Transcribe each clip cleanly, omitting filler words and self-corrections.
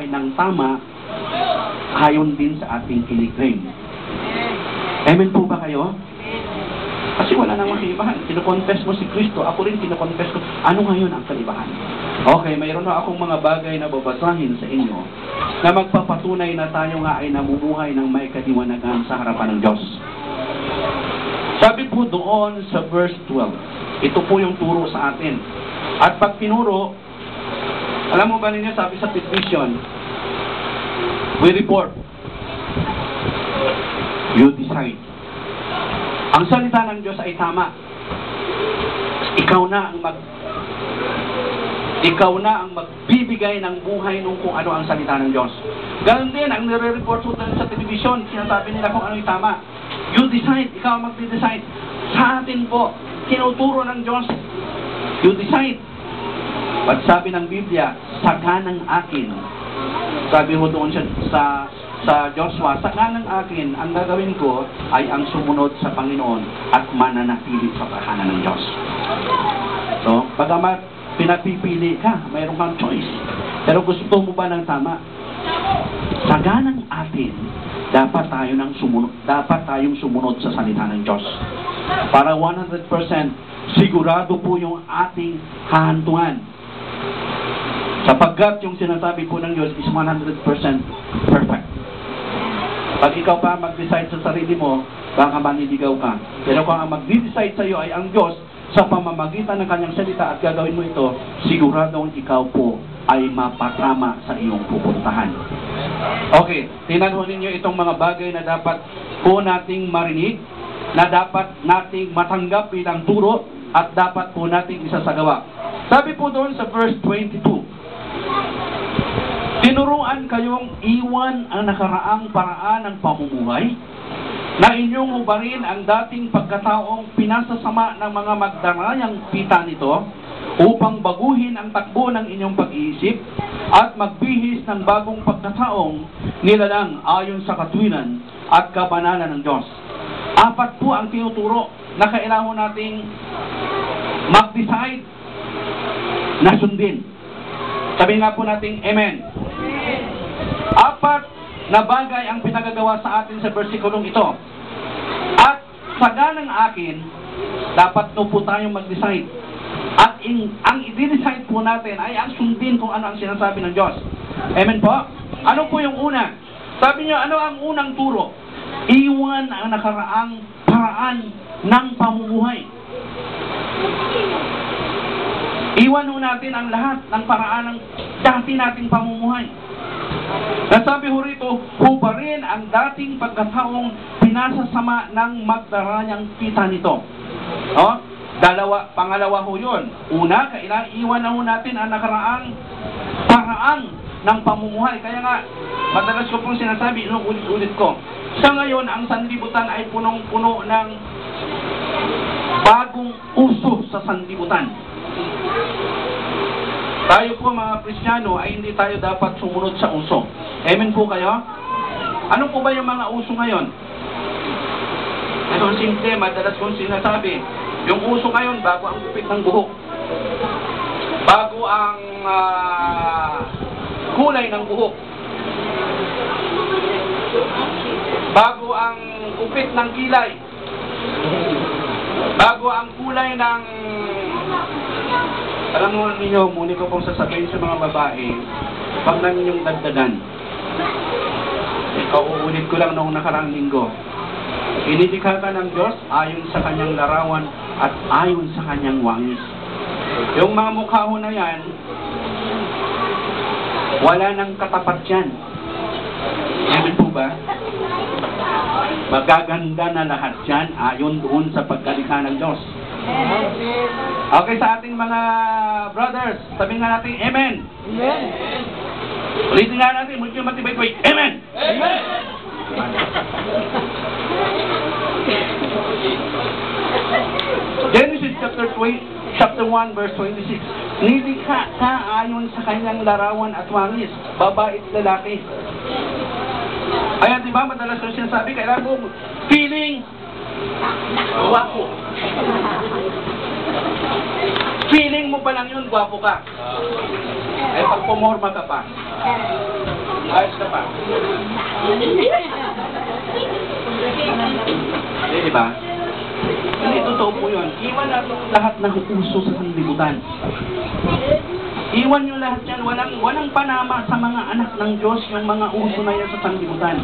ng tama ayon din sa ating kiniklaim. Amen po ba kayo? Kasi wala namang kaibahan. Kinoconfess mo si Kristo, ako rin kinoconfess ko. Ano ngayon ang kaibahan? Okay, mayroon na akong mga bagay na babasahin sa inyo na magpapatunay na tayo nga ay namumuhay ng may kadiwanagan sa harapan ng Diyos. Sabi po doon sa verse 12, ito po yung turo sa atin. At pag tinuro, alam mo ba ninyo, sabi sa petition, we report, you decide. Ang salita ng Diyos ay tama. Ikaw na ang magbibigay ng buhay nung kung ano ang salita ng Diyos. Ganon din, ang nire-report sa television, sinasabi nila kung ano yung tama. You decide, ikaw ang mag-decide. Sa atin po, tinuturo ng Diyos, you decide. At sabi ng Biblia, saganang akin. Sabi ho doon sa Joshua, saganang akin, ang gagawin ko ay ang sumunod sa Panginoon at mananatili sa tahanan ng Diyos. So, pagamat pinapipili ka, mayroon kang choice. Pero gusto mo ba ng tama? Saganang atin, dapat tayong sumunod sa salita ng Diyos. Para 100% sigurado po yung ating kahantungan. Sapagkat yung sinasabi po ng Diyos is 100% perfect. Pag ikaw pa mag-decide sa sarili mo, baka maniligaw ka. Pero kung ang mag-decide sa iyo ay ang Diyos, sa pamamagitan ng kanyang salita at gagawin mo ito, siguradong ikaw po ay mapatama sa iyong pupuntahan. Okay, tingnan mo ninyo itong mga bagay na dapat po nating marinig, na dapat nating matanggap bilang turo, at dapat po nating isasagawa. Sabi po doon sa verse 22, tinuruan kayong iwan ang nakaraang paraan ng pamumuhay, na inyong hubarin ang dating pagkataong pinasasama ng mga magdarayang pita nito, upang baguhin ang takbo ng inyong pag-iisip, at magbihis ng bagong pagkataong nilalang ayon sa katwiran at kabanalan ng Diyos. Apat po ang tinuturo na kailangan nating mag-decide na sundin. Sabi nga po natin, Amen. Apat na bagay ang pinagagawa sa atin sa versikulong ito. At saganang akin, dapat po tayong mag-decide. At ang i-decide po natin ay ang sundin kung ano ang sinasabi ng Diyos. Amen po? Ano po yung una? Sabi niyo, ano ang unang turo? Iwan ang nakaraang paraan ng pamumuhay. Iwan ho natin ang lahat ng paraan ng dati nating pamumuhay. Nasabi ho rito, hubarin ang dating pagkataong pinasasama ng magdarayang pita nito. Pangalawa ho yun. Una, kailangan iwan na ho natin ang nakaraang paraan ng pamumuhay. Kaya nga, madalas ko pong sinasabi, ulit ko, sa ngayon, ang sanlibutan ay punong-puno ng bagong uso sa sanlibutan. Tayo po mga Kristiyano ay hindi tayo dapat sumunod sa uso. Amen po kayo? Ano po ba yung mga uso ngayon? Ito simple, madalas kong sinasabi, yung uso ngayon, bago ang gupit ng buhok, bago ang kulay ng buhok, bago ang gupit ng kilay, bago ang kulay ng... Alam mo ninyo, muli ko pong sasabihin sa mga babae, pag na ninyong dagdagan, uulit ko lang noong nakaraang linggo, inilikha ka ng Diyos ayon sa kanyang larawan at ayon sa kanyang wangis. Yung mga mukha ho na yan, wala nang katapat yan. Amen po ba? Magaganda na lahat yan ayon doon sa pagkalikha ng Diyos. Okay, sa ating mga brothers, sabihin nga natin, Amen. Amen. Ulitin nga natin, muli yung matibay-bay, Amen. Amen. Genesis chapter 1 verse 26. Nilikha ka ayon sa kanyang larawan at wangis, babae at lalaki. Kaya diba, madalas ko sinasabi, kailangan mo feeling guwapo. Feeling mo pa lang yun, guwapo ka. Ay, pag pumorma ka pa, ayos ka pa. Di ba? Hindi totoo po yun. Iwan natin lahat ng uso sa sanlibutan. Iwan nyo lahat yan. Walang panama sa mga anak ng Diyos yung mga uso na yan sa sanlibutan.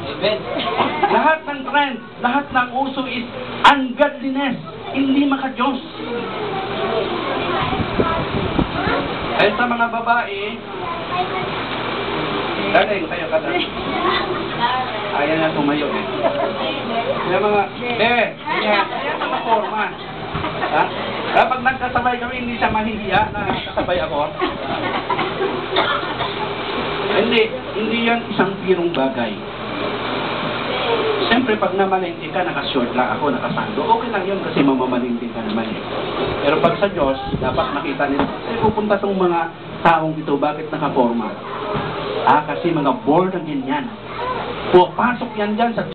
Lahat ng trend, lahat ng uso is ungodliness. Hindi maka-Diyos. Ay sa mga babae, dali, tayo ka dali. Ayaw na tumayo eh. Yung mga, ayan na maporma. Ha? Kapag nagkasabay kami, hindi siya mahihiya na kasabay ako. Hindi yan isang pirong bagay. Siyempre, pag namalengke ka, nakashort lang ako, nakasando, okay lang yun kasi mamamalengke ka naman eh. Pero pag sa Diyos, dapat nakita nila, pupunta tong mga taong ito, bakit nakaporma? Kasi mga born again yan. Pupasok yan dyan sa